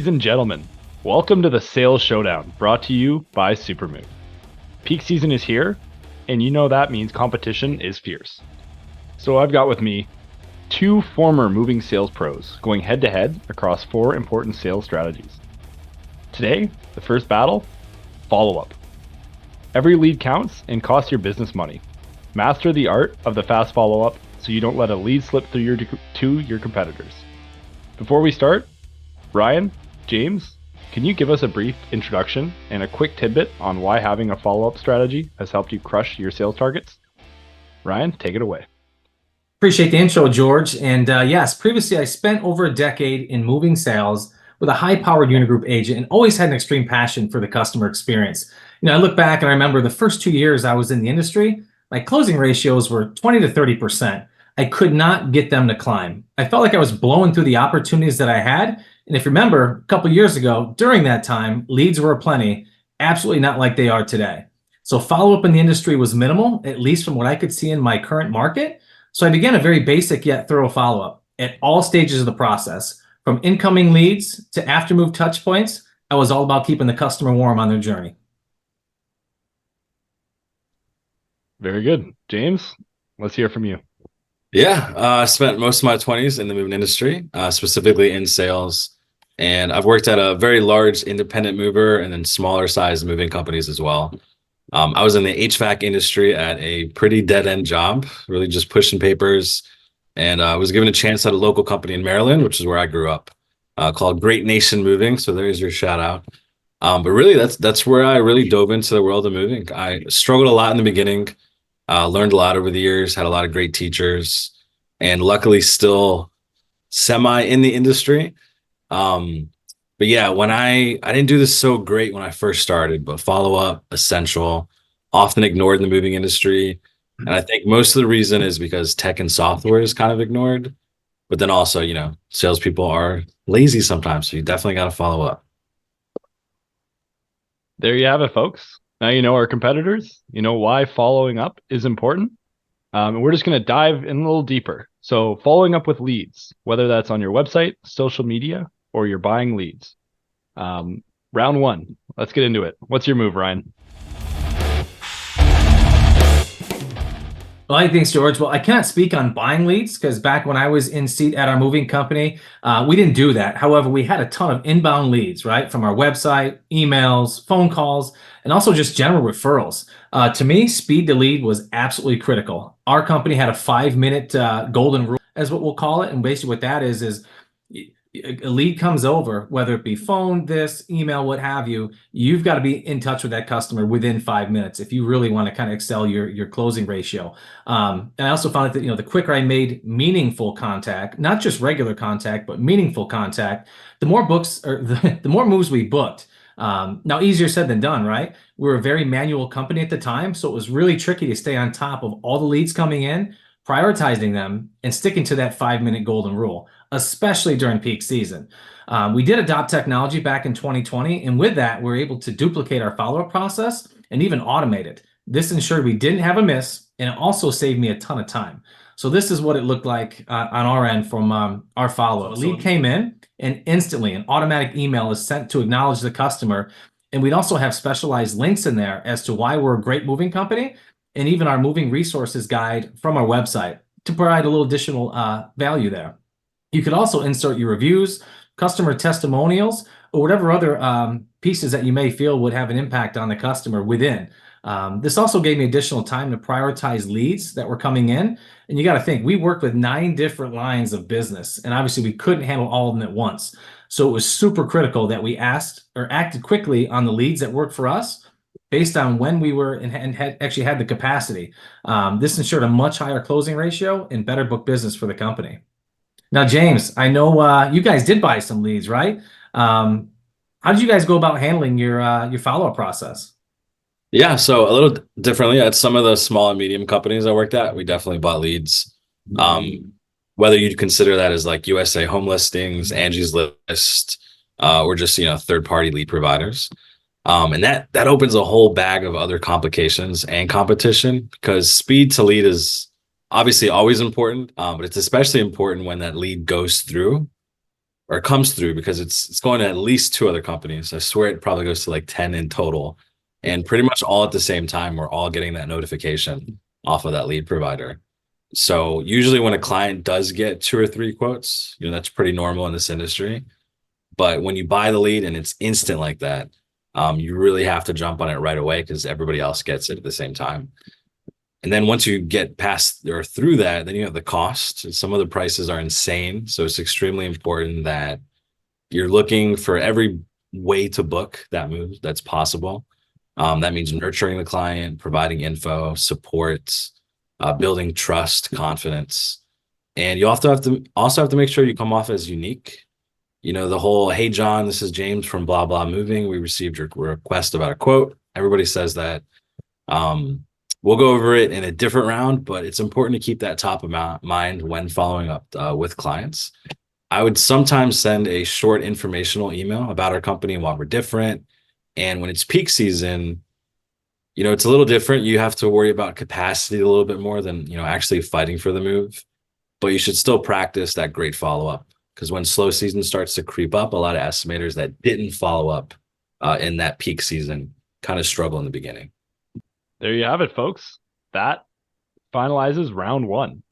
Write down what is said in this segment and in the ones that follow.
Ladies and gentlemen, welcome to the Sales Showdown, brought to you by Supermove. Peak season is here, and you know that means competition is fierce. So I've got with me two former moving sales pros going head-to-head across four important sales strategies. Today, the first battle, follow-up. Every lead counts and costs your business money. Master the art of the fast follow-up so you don't let a lead slip through to your competitors. Before we start, Ryan, James, can you give us a brief introduction and a quick tidbit on why having a follow-up strategy has helped you crush your sales targets? Ryan, take it away. Appreciate the intro, George. And yes, previously I spent over a decade in moving sales with a high-powered unigroup agent and always had an extreme passion for the customer experience. I look back and I remember the first 2 years I was in the industry, my closing ratios were 20 to 30%. I could not get them to climb. I felt like I was blowing through the opportunities that I had. And if you remember, a couple years ago, during that time, leads were aplenty, absolutely not like they are today. So follow-up in the industry was minimal, at least from what I could see in my current market. So I began a very basic yet thorough follow-up at all stages of the process. From incoming leads to after-move touch points, I was all about keeping the customer warm on their journey. Very good. James, let's hear from you. Yeah, I spent most of my 20s in the moving industry, specifically in sales. And I've worked at a very large independent mover and then smaller size moving companies as well. I was in the HVAC industry at a pretty dead-end job, really just pushing papers. And I was given a chance at a local company in Maryland, which is where I grew up, called Great Nation Moving. So there's your shout out. But really, that's where I really dove into the world of moving. I struggled a lot in the beginning, learned a lot over the years, had a lot of great teachers, and luckily still semi in the industry. But yeah, when I didn't do this so great when I first started, but follow up, essential, often ignored in the moving industry. And I think most of the reason is because tech and software is kind of ignored, but then also, salespeople are lazy sometimes. So you definitely got to follow up. There you have it, folks. Now you know our competitors, you know why following up is important. And we're just going to dive in a little deeper. So following up with leads, whether that's on your website, social media, or you're buying leads. Round one, let's get into it. What's your move, Ryan? Well, thanks, George. Well, I cannot speak on buying leads because back when I was in seat at our moving company, we didn't do that. However, we had a ton of inbound leads, right? From our website, emails, phone calls, and also just general referrals. To me, speed to lead was absolutely critical. Our company had a 5-minute golden rule, as what we'll call it. And basically what that is a lead comes over, whether it be phone, email, what have you, you've got to be in touch with that customer within 5 minutes if you really want to kind of excel your closing ratio. And I also found that, the quicker I made meaningful contact, not just regular contact, but meaningful contact, the more the more moves we booked. Now, easier said than done, right? We were a very manual company at the time, so it was really tricky to stay on top of all the leads coming in, prioritizing them, and sticking to that 5-minute golden rule, especially during peak season. We did adopt technology back in 2020, and with that, we were able to duplicate our follow-up process and even automate it. This ensured we didn't have a miss, and it also saved me a ton of time. So this is what it looked like on our end from our follow-up. A lead came in, and instantly an automatic email is sent to acknowledge the customer. And we'd also have specialized links in there as to why we're a great moving company, and even our moving resources guide from our website to provide a little additional value there. You could also insert your reviews, customer testimonials, or whatever other pieces that you may feel would have an impact on the customer within. This also gave me additional time to prioritize leads that were coming in. And you got to think, we worked with 9 different lines of business, and obviously we couldn't handle all of them at once. So it was super critical that we acted quickly on the leads that worked for us based on when we were and actually had the capacity. This ensured a much higher closing ratio and better book business for the company. Now, James, I know you guys did buy some leads, right? How did you guys go about handling your follow-up process? Yeah, so a little differently at some of the small and medium companies I worked at, we definitely bought leads. Whether you'd consider that as like USA Home Listings, Angie's List, or just, third-party lead providers. And that opens a whole bag of other complications and competition, because speed to lead is obviously always important, but it's especially important when that lead goes through. or comes through, because it's going to at least 2 other companies. I swear it probably goes to like 10 in total. And pretty much all at the same time, we're all getting that notification off of that lead provider. So usually when a client does get 2 or 3 quotes, that's pretty normal in this industry. But when you buy the lead and it's instant like that, you really have to jump on it right away because everybody else gets it at the same time. And then once you get past or through that, then you have the cost. Some of the prices are insane. So it's extremely important that you're looking for every way to book that move that's possible. That means nurturing the client, providing info, support, building trust, confidence. And you also have to make sure you come off as unique. The whole, "Hey, John, this is James from blah, blah moving. We received your request about a quote." Everybody says that. We'll go over it in a different round, but it's important to keep that top of mind when following up with clients. I would sometimes send a short informational email about our company and why we're different. And when it's peak season, it's a little different. You have to worry about capacity a little bit more than, actually fighting for the move. But you should still practice that great follow-up, because when slow season starts to creep up, a lot of estimators that didn't follow up in that peak season kind of struggle in the beginning. There you have it, folks. That finalizes round 1.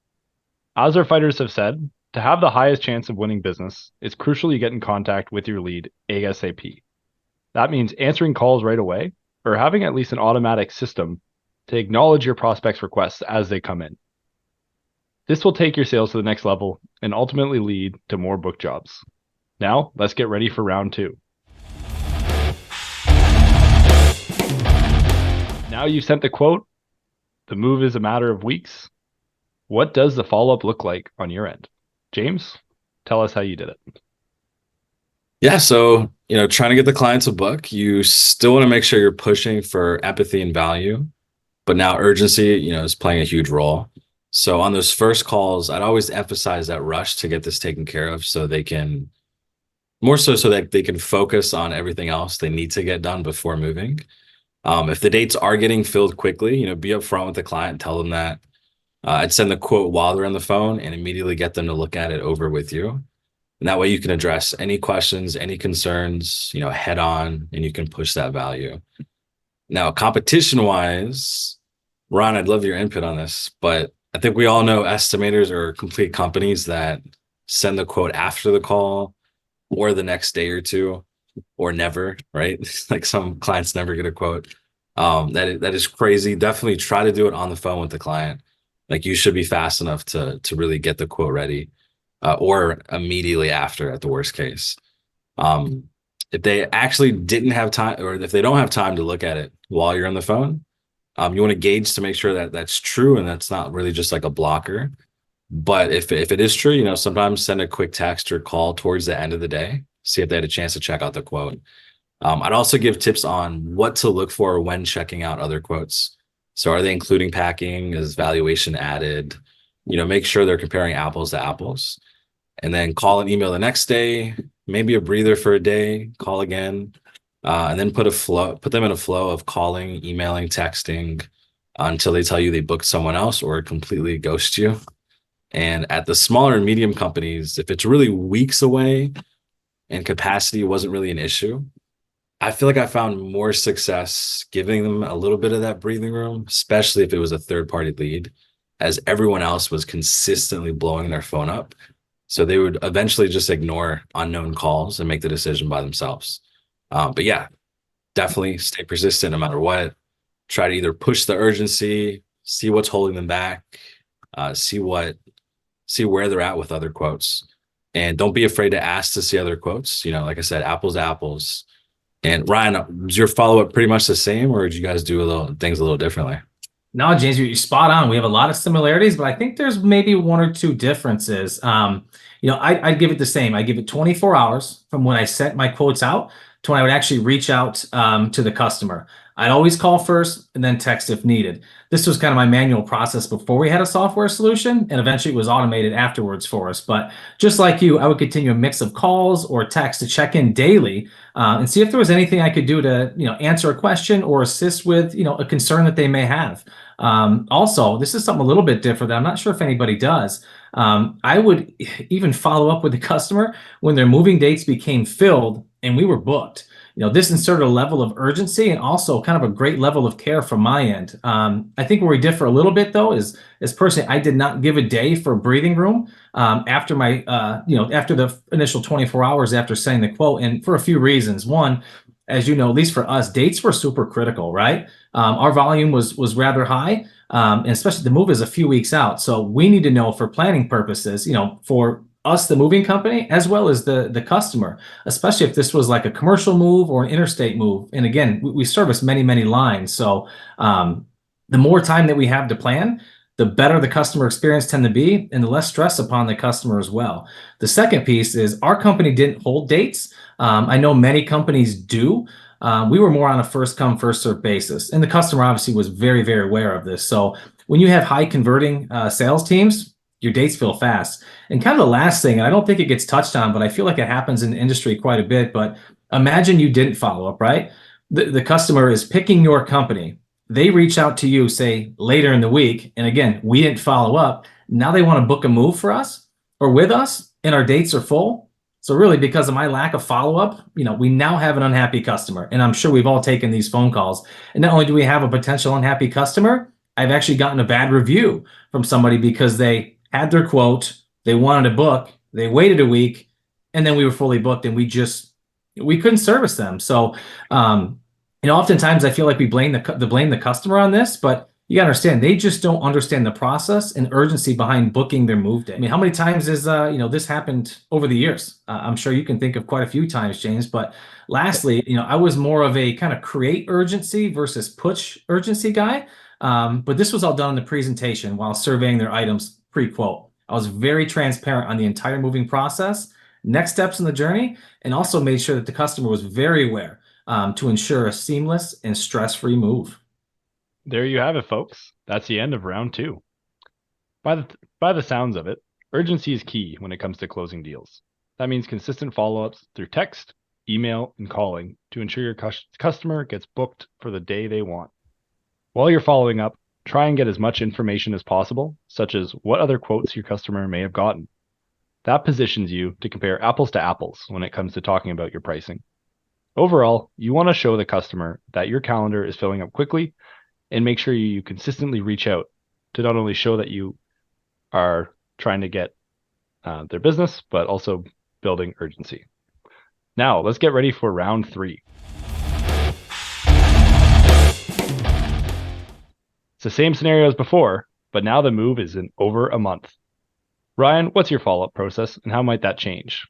As our fighters have said, to have the highest chance of winning business, it's crucial you get in contact with your lead ASAP. That means answering calls right away, or having at least an automatic system to acknowledge your prospects' requests as they come in. This will take your sales to the next level and ultimately lead to more book jobs. Now, let's get ready for round 2. Now you've sent the quote. The move is a matter of weeks. What does the follow-up look like on your end? James, tell us how you did it. Yeah, so, trying to get the client to book, you still want to make sure you're pushing for empathy and value, but now urgency, is playing a huge role. So on those first calls, I'd always emphasize that rush to get this taken care of so they can, more so that they can focus on everything else they need to get done before moving. If the dates are getting filled quickly, be upfront with the client, tell them that. I'd send the quote while they're on the phone and immediately get them to look at it over with you. And that way you can address any questions, any concerns, head on, and you can push that value. Now, competition-wise, Ron, I'd love your input on this, but I think we all know estimators are complete companies that send the quote after the call or the next day or two, or never, right? Like some clients never get a quote. That is crazy. Definitely try to do it on the phone with the client. Like, you should be fast enough to really get the quote ready, or immediately after at the worst case. If they actually didn't have time, or if they don't have time to look at it while you're on the phone, you want to gauge to make sure that that's true and that's not really just like a blocker. But if it is true, sometimes send a quick text or call towards the end of the day, see if they had a chance to check out the quote. I'd also give tips on what to look for when checking out other quotes. So are they including packing? Is valuation added? Make sure they're comparing apples to apples. And then call and email the next day, maybe a breather for a day, call again, and then put them in a flow of calling, emailing, texting until they tell you they booked someone else or completely ghost you. And at the smaller and medium companies, if it's really weeks away and capacity wasn't really an issue, I feel like I found more success giving them a little bit of that breathing room, especially if it was a third-party lead, as everyone else was consistently blowing their phone up. So they would eventually just ignore unknown calls and make the decision by themselves. But yeah, definitely stay persistent no matter what. Try to either push the urgency, see what's holding them back, see where they're at with other quotes. And don't be afraid to ask to see other quotes. Like I said, apples to apples. And Ryan, was your follow-up pretty much the same, or did you guys do things a little differently? No, James, you're spot on. We have a lot of similarities, but I think there's maybe 1 or 2 differences. I'd give it the same. I give it 24 hours from when I sent my quotes out to when I would actually reach out to the customer. I'd always call first and then text if needed. This was kind of my manual process before we had a software solution, and eventually it was automated afterwards for us. But just like you, I would continue a mix of calls or text to check in daily and see if there was anything I could do to, answer a question or assist with, a concern that they may have. Also, this is something a little bit different that I'm not sure if anybody does. I would even follow up with the customer when their moving dates became filled and we were booked. This inserted a level of urgency and also kind of a great level of care from my end. I think where we differ a little bit though is personally, I did not give a day for breathing room after my, after the initial 24 hours after sending the quote, and for a few reasons. One, as you know, at least for us, dates were super critical, right? Our volume was rather high, and especially the move is a few weeks out. So we need to know for planning purposes, for us, the moving company, as well as the customer, especially if this was like a commercial move or an interstate move. And again, we service many, many lines. So the more time that we have to plan, the better the customer experience tend to be and the less stress upon the customer as well. The second piece is our company didn't hold dates. I know many companies do. We were more on a first come, first served basis. And the customer obviously was very, very aware of this. So when you have high converting sales teams, your dates fill fast. And kind of the last thing, and I don't think it gets touched on, but I feel like it happens in the industry quite a bit. But imagine you didn't follow up, right? The customer is picking your company. They reach out to you, say, later in the week. And again, we didn't follow up. Now they want to book a move for us or with us, and our dates are full. So really, because of my lack of follow-up, we now have an unhappy customer. And I'm sure we've all taken these phone calls. And not only do we have a potential unhappy customer, I've actually gotten a bad review from somebody because they had their quote, they wanted to book, they waited a week, and then we were fully booked and we couldn't service them. So, oftentimes I feel like we blame the customer on this, but you gotta understand, they just don't understand the process and urgency behind booking their move day. I mean, how many times is, this happened over the years? I'm sure you can think of quite a few times, James, but lastly, I was more of a kind of create urgency versus push urgency guy. But this was all done in the presentation while surveying their items pre-quote. I was very transparent on the entire moving process, next steps in the journey, and also made sure that the customer was very aware to ensure a seamless and stress-free move. There you have it, folks. That's the end of round 2. By the sounds of it, urgency is key when it comes to closing deals. That means consistent follow-ups through text, email, and calling to ensure your customer gets booked for the day they want. While you're following up, try and get as much information as possible, such as what other quotes your customer may have gotten. That positions you to compare apples to apples when it comes to talking about your pricing. Overall, you want to show the customer that your calendar is filling up quickly, and make sure you consistently reach out to not only show that you are trying to get their business, but also building urgency. Now, let's get ready for round 3. It's the same scenario as before, but now the move is in over a month. Ryan, what's your follow-up process and how might that change?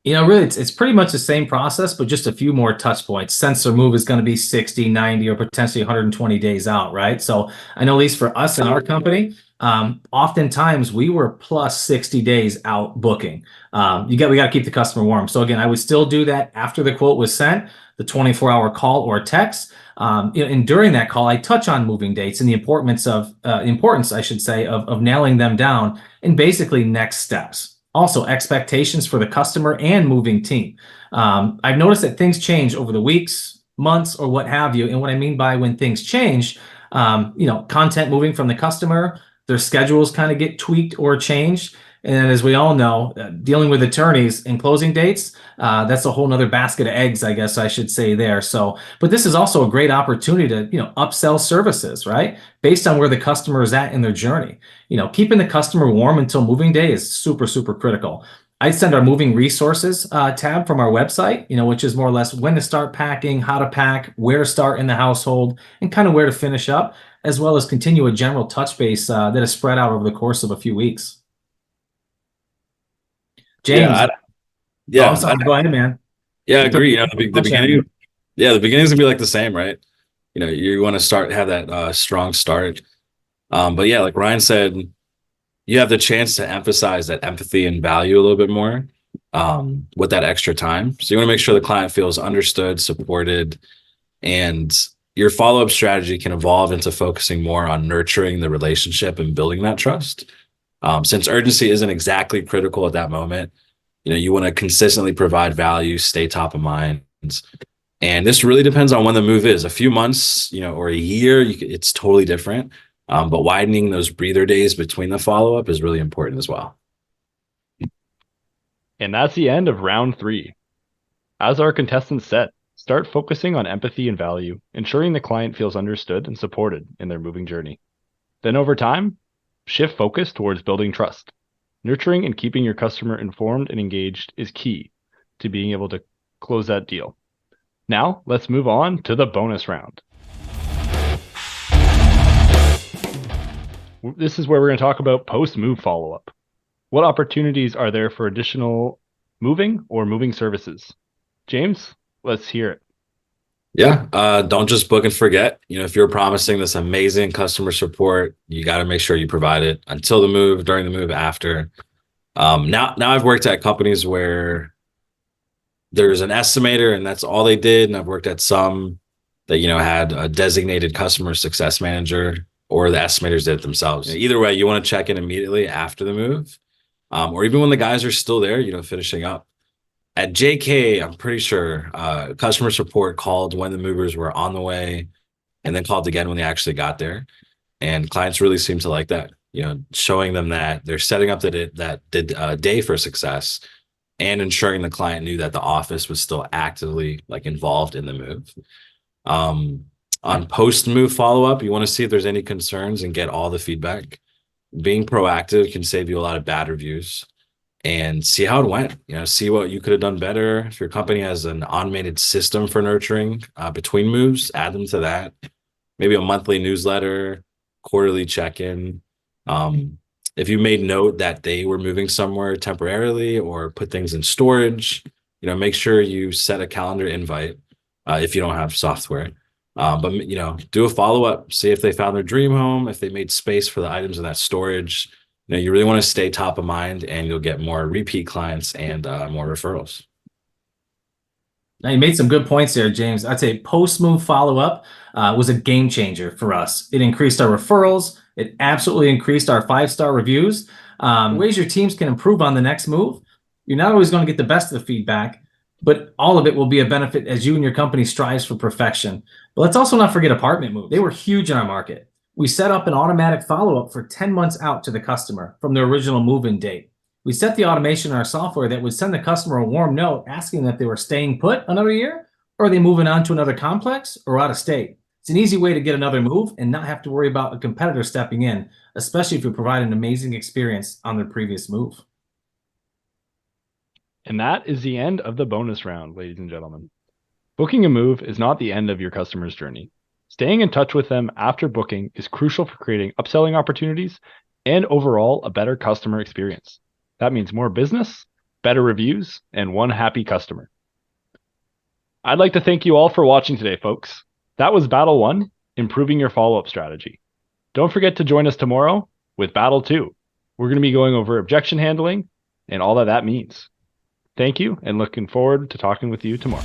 Really, it's pretty much the same process, but just a few more touch points. Since the move is going to be 60, 90, or potentially 120 days out, right? So I know at least for us in our company, oftentimes we were plus 60 days out booking. We got to keep the customer warm. So again, I would still do that after the quote was sent, the 24-hour call or text. And during that call, I touch on moving dates and the importance, I should say, of nailing them down and basically next steps. Also, expectations for the customer and moving team. I've noticed that things change over the weeks, months, or what have you. And what I mean by when things change, content moving from the customer, their schedules kind of get tweaked or changed. And as we all know, dealing with attorneys and closing dates, that's a whole nother basket of eggs, I guess I should say there. So, but this is also a great opportunity to, upsell services, right? Based on where the customer is at in their journey. Keeping the customer warm until moving day is super, super critical. I'd send our moving resources tab from our website, which is more or less when to start packing, how to pack, where to start in the household, and kind of where to finish up, as well as continue a general touch base that is spread out over the course of a few weeks. James. I'm sorry. Go ahead, man. Yeah, I agree. The beginning. Yeah, the beginning's gonna be like the same, right? You want to have that strong start. But yeah, like Ryan said, you have the chance to emphasize that empathy and value a little bit more with that extra time. So you want to make sure the client feels understood, supported, and your follow-up strategy can evolve into focusing more on nurturing the relationship and building that trust. Since urgency isn't exactly critical at that moment, you want to consistently provide value, stay top of mind. And this really depends on when the move is. A few months, or a year, it's totally different. But widening those breather days between the follow-up is really important as well. And that's the end of round 3. As our contestants said, start focusing on empathy and value, ensuring the client feels understood and supported in their moving journey. Then over time, shift focus towards building trust. Nurturing and keeping your customer informed and engaged is key to being able to close that deal. Now, let's move on to the bonus round. This is where we're going to talk about post-move follow-up. What opportunities are there for additional moving or moving services? James, let's hear it. Yeah, don't just book and forget. If you're promising this amazing customer support, you got to make sure you provide it until the move, during the move, after. Now I've worked at companies where there's an estimator and that's all they did, and I've worked at some that had a designated customer success manager, or the estimators did it themselves. Either way, you want to check in immediately after the move, or even when the guys are still there, finishing up. At JK, I'm pretty sure customer support called when the movers were on the way, and then called again when they actually got there. And clients really seem to like that, showing them that they're setting up that day for success, and ensuring the client knew that the office was still actively involved in the move. On post-move follow-up, you want to see if there's any concerns and get all the feedback. Being proactive can save you a lot of bad reviews. And see how it went, see what you could have done better. If your company has an automated system for nurturing between moves, add them to that. Maybe a monthly newsletter, quarterly check-in. If you made note that they were moving somewhere temporarily or put things in storage, make sure you set a calendar invite if you don't have software. But do a follow-up, see if they found their dream home, if they made space for the items in that storage. You really want to stay top of mind, and you'll get more repeat clients and more referrals. Now, you made some good points there, James. I'd say post-move follow-up was a game changer for us. It increased our referrals. It absolutely increased our 5-star reviews. Ways your teams can improve on the next move. You're not always going to get the best of the feedback, but all of it will be a benefit as you and your company strives for perfection. But let's also not forget apartment moves. They were huge in our market. We set up an automatic follow-up for 10 months out to the customer from the original move-in date. We set the automation in our software that would send the customer a warm note asking if they were staying put another year, or are they moving on to another complex or out of state. It's an easy way to get another move and not have to worry about a competitor stepping in, especially if you provide an amazing experience on their previous move. And that is the end of the bonus round, ladies and gentlemen. Booking a move is not the end of your customer's journey. Staying in touch with them after booking is crucial for creating upselling opportunities and overall a better customer experience. That means more business, better reviews, and one happy customer. I'd like to thank you all for watching today, folks. That was Battle 1, Improving Your Follow-Up Strategy. Don't forget to join us tomorrow with Battle 2. We're going to be going over objection handling and all that means. Thank you, and looking forward to talking with you tomorrow.